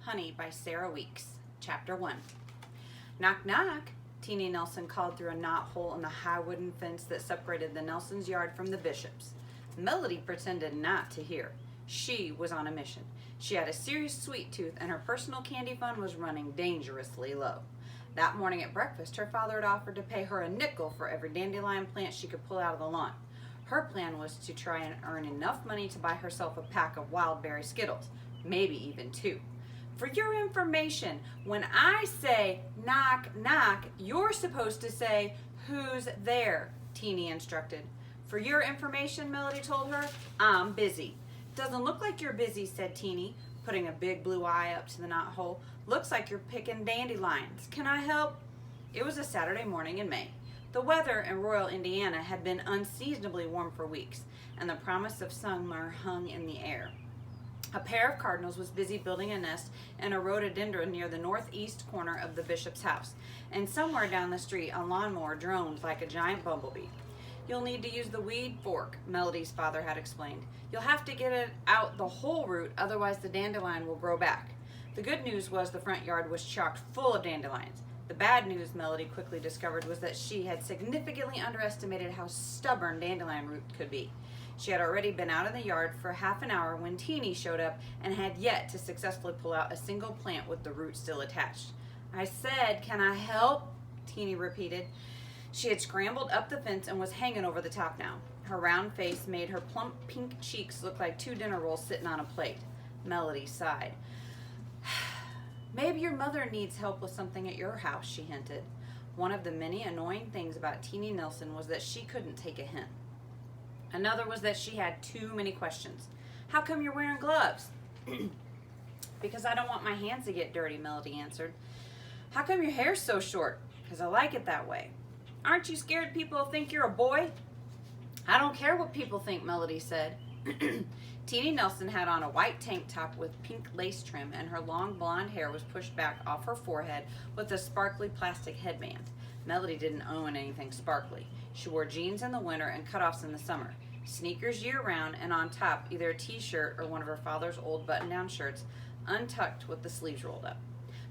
Honey by Sarah Weeks. Chapter 1. Knock, knock, Teeny Nelson called through a knothole in the high wooden fence that separated the Nelsons' yard from the Bishop's. Melody pretended not to hear. She was on a mission. She had a serious sweet tooth, and her personal candy fund was running dangerously low. That morning at breakfast, her father had offered to pay her a nickel for every dandelion plant she could pull out of the lawn. Her plan was to try and earn enough money to buy herself a pack of wild berry Skittles, maybe even 2. For your information, when I say knock, knock, you're supposed to say, "Who's there?" Teeny instructed. For your information, Melody told her, I'm busy. Doesn't look like you're busy, said Teeny, putting a big blue eye up to the knothole. Looks like you're picking dandelions. Can I help? It was a Saturday morning in May. The weather in Royal Indiana had been unseasonably warm for weeks, and the promise of summer hung in the air. A pair of cardinals was busy building a nest in a rhododendron near the northeast corner of the Bishop's house, and somewhere down the street a lawnmower droned like a giant bumblebee. You'll need to use the weed fork, Melody's father had explained. You'll have to get it out the whole root, otherwise the dandelion will grow back. The good news was the front yard was chock full of dandelions. The bad news, Melody quickly discovered, was that she had significantly underestimated how stubborn dandelion root could be. She had already been out in the yard for half an hour when Teeny showed up and had yet to successfully pull out a single plant with the root still attached. I said, "Can I help?" Teeny repeated. She had scrambled up the fence and was hanging over the top now. Her round face made her plump pink cheeks look like 2 dinner rolls sitting on a plate. Melody sighed. Maybe your mother needs help with something at your house, she hinted. One of the many annoying things about Teeny Nelson was that she couldn't take a hint. Another was that she had too many questions. How come you're wearing gloves? Because I don't want my hands to get dirty, Melody answered. How come your hair's so short? Because I like it that way. Aren't you scared people will think you're a boy? I don't care what people think, Melody said. Teeny Nelson had on a white tank top with pink lace trim, and her long blonde hair was pushed back off her forehead with a sparkly plastic headband. Melody didn't own anything sparkly. She wore jeans in the winter and cutoffs in the summer, sneakers year-round, and on top either a t-shirt or one of her father's old button-down shirts, untucked with the sleeves rolled up.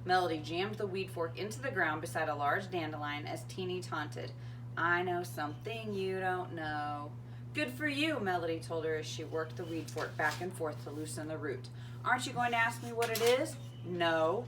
Melody jammed the weed fork into the ground beside a large dandelion as Teeny taunted, I know something you don't know. Good for you, Melody told her as she worked the weed fork back and forth to loosen the root. Aren't you going to ask me what it is? No.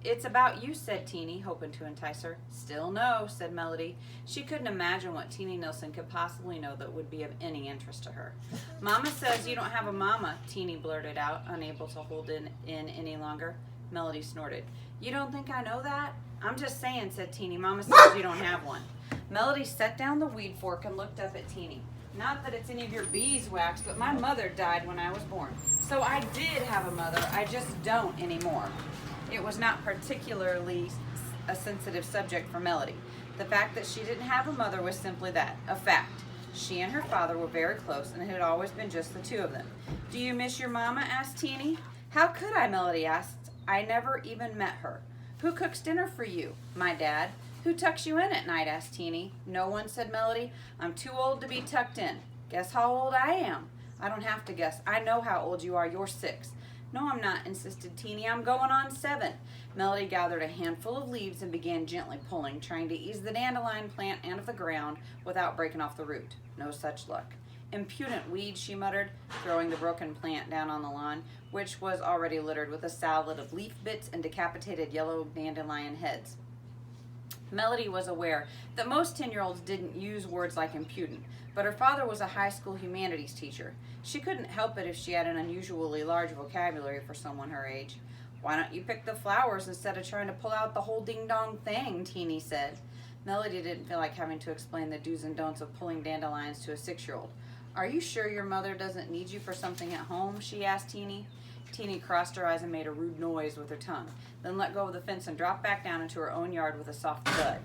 It's about you, said Teeny, hoping to entice her. Still no, said Melody. She couldn't imagine what Teeny Nelson could possibly know that would be of any interest to her. Mama says you don't have a mama, Teeny blurted out, unable to hold in any longer. Melody snorted. You don't think I know that? I'm just saying, said Teeny. Mama says you don't have one. Melody set down the weed fork and looked up at Teeny. Not that it's any of your beeswax, but my mother died when I was born. So I did have a mother, I just don't anymore. It was not particularly a sensitive subject for Melody. The fact that she didn't have a mother was simply that, a fact. She and her father were very close, and it had always been just the 2 of them. Do you miss your mama? Asked Teeny. How could I? Melody asked. I never even met her. Who cooks dinner for you? My dad. Who tucks you in at night? Asked Teeny. No one, said Melody. I'm too old to be tucked in. Guess how old I am? I don't have to guess. I know how old you are. You're 6. No, I'm not, insisted Teeny. I'm going on 7. Melody gathered a handful of leaves and began gently pulling, trying to ease the dandelion plant out of the ground without breaking off the root. No such luck. Impudent weed, she muttered, throwing the broken plant down on the lawn, which was already littered with a salad of leaf bits and decapitated yellow dandelion heads. Melody was aware that most 10-year-olds didn't use words like impudent, but her father was a high school humanities teacher. She couldn't help it if she had an unusually large vocabulary for someone her age. Why don't you pick the flowers instead of trying to pull out the whole ding-dong thing, Teeny said. Melody didn't feel like having to explain the do's and don'ts of pulling dandelions to a 6-year-old. Are you sure your mother doesn't need you for something at home? She asked Teeny. Teeny crossed her eyes and made a rude noise with her tongue, then let go of the fence and dropped back down into her own yard with a soft thud.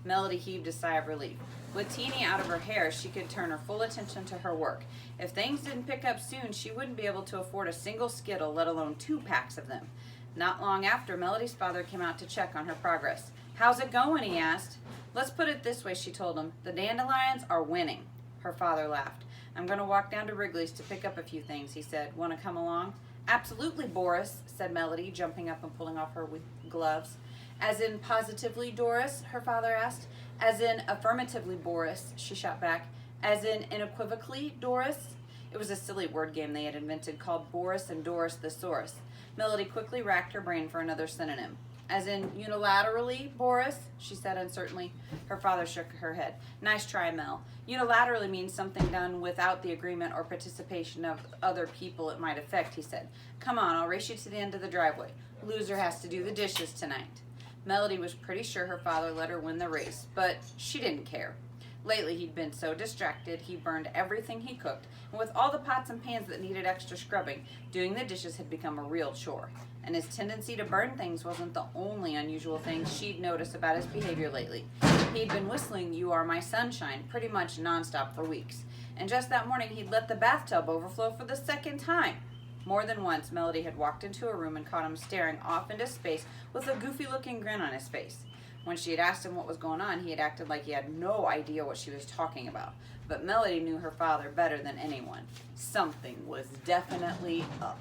Melody heaved a sigh of relief. With Teeny out of her hair, she could turn her full attention to her work. If things didn't pick up soon, she wouldn't be able to afford a single Skittle, let alone 2 packs of them. Not long after, Melody's father came out to check on her progress. How's it going? He asked. Let's put it this way, she told him. The dandelions are winning. Her father laughed. I'm going to walk down to Wrigley's to pick up a few things, he said. Want to come along? Absolutely, Boris, said Melody, jumping up and pulling off her gloves. As in positively, Doris? Her father asked. As in affirmatively, Boris, she shot back. As in unequivocally, Doris? It was a silly word game they had invented called Boris and Doris Thesaurus. Melody quickly racked her brain for another synonym. As in unilaterally, Boris? She said uncertainly. Her father shook her head. Nice try, Mel. Unilaterally means something done without the agreement or participation of other people it might affect, he said. Come on, I'll race you to the end of the driveway. Loser has to do the dishes tonight. Melody was pretty sure her father let her win the race, but she didn't care. Lately, he'd been so distracted, he burned everything he cooked, and with all the pots and pans that needed extra scrubbing, doing the dishes had become a real chore. And his tendency to burn things wasn't the only unusual thing she'd noticed about his behavior lately. He'd been whistling You Are My Sunshine pretty much nonstop for weeks, and just that morning he'd let the bathtub overflow for the second time. More than once, Melody had walked into a room and caught him staring off into space with a goofy-looking grin on his face. When she had asked him what was going on, he had acted like he had no idea what she was talking about. But Melody knew her father better than anyone. Something was definitely up.